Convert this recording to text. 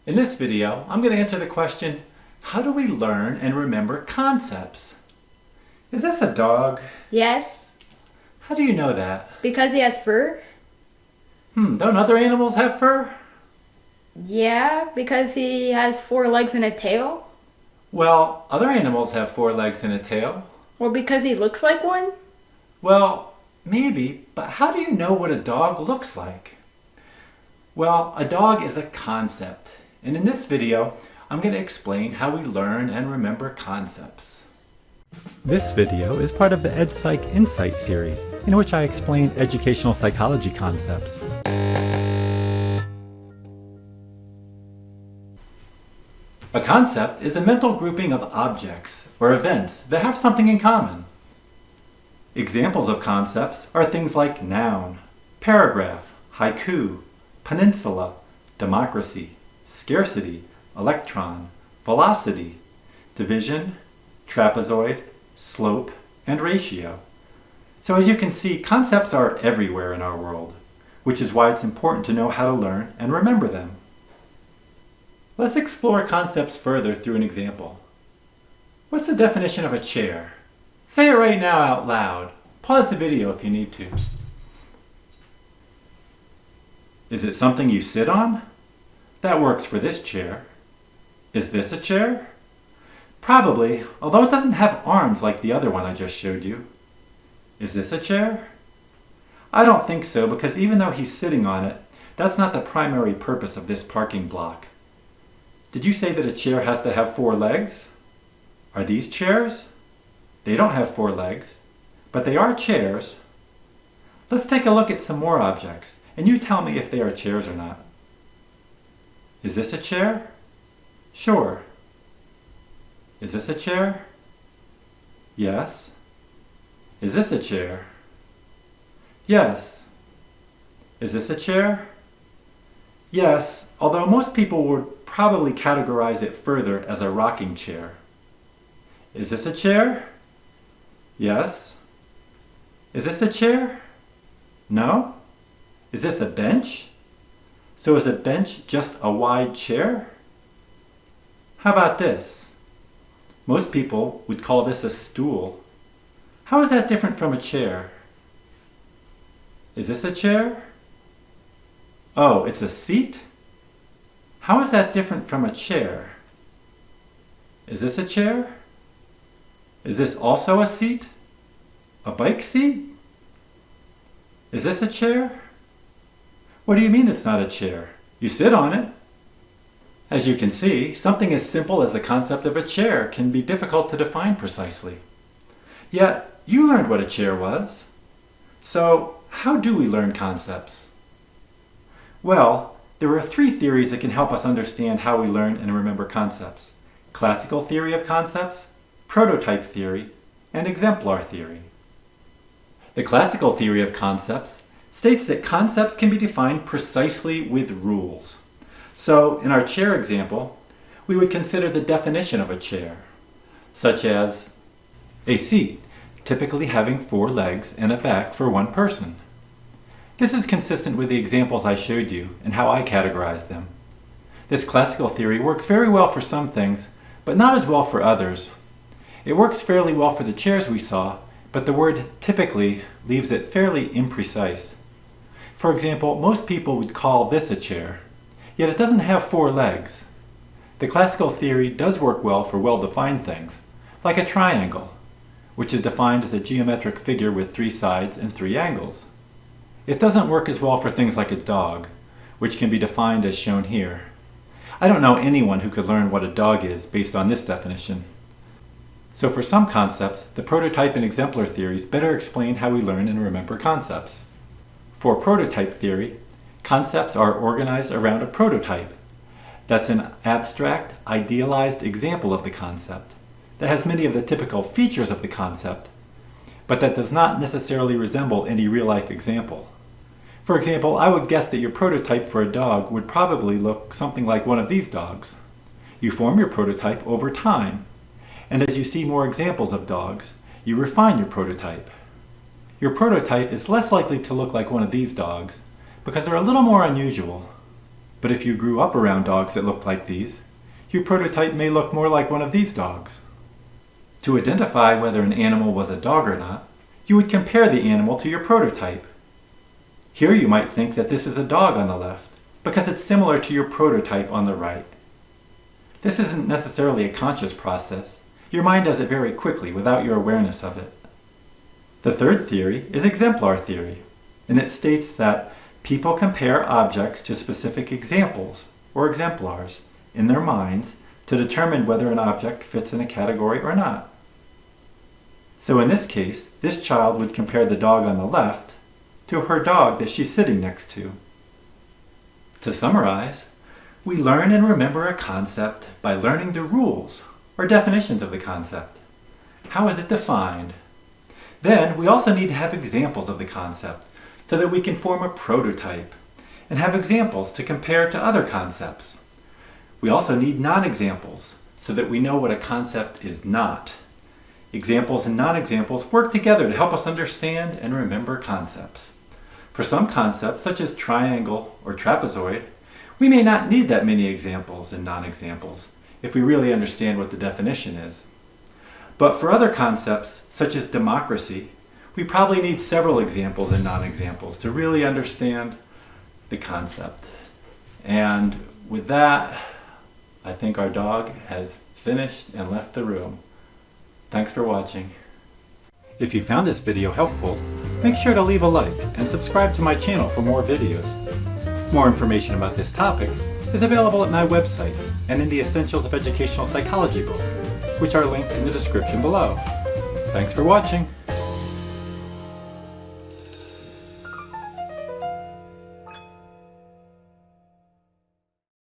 In this video, I'm going to answer the question, how do we learn and remember concepts? Is this a dog? Yes, How do you know that? because he has fur. Don't other animals have fur? Yeah, because he has 4 legs and a tail. Well, other animals have 4 legs and a tail. Or because he looks like one. Well, maybe, but how do you know what a dog looks like? Well, a dog is a concept, and in this video, I'm going to explain how we learn and remember concepts. This video is part of the Psych Insight series, in which I explain educational psychology concepts. A concept is a mental grouping of objects or events that have something in common. Examples of concepts are things like noun, paragraph, haiku, peninsula, democracy, scarcity, electron, velocity, division, trapezoid, slope, and ratio. So as you can see, concepts are everywhere in our world, which is why it's important to know how to learn and remember them. Let's explore concepts further through an example. What's the definition of a chair? Say it right now out loud. Pause the video if you need to. Is it something you sit on? That works for this chair. Is this a chair? Probably, although it doesn't have arms like the other one I just showed you. Is this a chair? I don't think so, because even though he's sitting on it, that's not the primary purpose of this parking block. Did you say that a chair has to have 4 legs? Are these chairs? They don't have 4 legs, but they are chairs. Let's take a look at some more objects, and you tell me if they are chairs or not. Is this a chair? Sure. Is this a chair? Yes. Is this a chair? Yes. Is this a chair? Yes, although most people would probably categorize it further as a rocking chair. Is this a chair? Yes. Is this a chair? No. Is this a bench? So is a bench just a wide chair? How about this? Most people would call this a stool. How is that different from a chair? Is this a chair? Oh, it's a seat? How is that different from a chair? Is this a chair? Is this also a seat? A bike seat? Is this a chair? What do you mean it's not a chair? You sit on it. As you can see, something as simple as the concept of a chair can be difficult to define precisely. Yet, you learned what a chair was. So, how do we learn concepts? Well, there are 3 theories that can help us understand how we learn and remember concepts: classical theory of concepts, prototype theory, and exemplar theory. The classical theory of concepts states that concepts can be defined precisely with rules. So, in our chair example, we would consider the definition of a chair, such as a seat, typically having 4 legs and a back for one person. This is consistent with the examples I showed you and how I categorized them. This classical theory works very well for some things, but not as well for others. It works fairly well for the chairs we saw, but the word typically leaves it fairly imprecise. For example, most people would call this a chair, yet it doesn't have 4 legs. The classical theory does work well for well-defined things, like a triangle, which is defined as a geometric figure with 3 sides and 3 angles. It doesn't work as well for things like a dog, which can be defined as shown here. I don't know anyone who could learn what a dog is based on this definition. So for some concepts, the prototype and exemplar theories better explain how we learn and remember concepts. For prototype theory, concepts are organized around a prototype. That's an abstract, idealized example of the concept that has many of the typical features of the concept, but that does not necessarily resemble any real-life example. For example, I would guess that your prototype for a dog would probably look something like one of these dogs. You form your prototype over time, and as you see more examples of dogs, you refine your prototype. Your prototype is less likely to look like one of these dogs because they're a little more unusual. But if you grew up around dogs that looked like these, your prototype may look more like one of these dogs. To identify whether an animal was a dog or not, you would compare the animal to your prototype. Here you might think that this is a dog on the left, because it's similar to your prototype on the right. This isn't necessarily a conscious process. Your mind does it very quickly without your awareness of it. The third theory is exemplar theory, and it states that people compare objects to specific examples, or exemplars, in their minds to determine whether an object fits in a category or not. So in this case, this child would compare the dog on the left to her dog that she's sitting next to. To summarize, we learn and remember a concept by learning the rules or definitions of the concept. How is it defined? Then we also need to have examples of the concept so that we can form a prototype and have examples to compare to other concepts. We also need non-examples so that we know what a concept is not. Examples and non-examples work together to help us understand and remember concepts. For some concepts, such as triangle or trapezoid, we may not need that many examples and non-examples if we really understand what the definition is. But for other concepts, such as democracy, we probably need several examples and non-examples to really understand the concept. And with that, I think our dog has finished and left the room. Thanks for watching. If you found this video helpful, make sure to leave a like and subscribe to my channel for more videos. More information about this topic is available at my website and in the Essentials of Educational Psychology book, which are linked in the description below. Thanks for watching.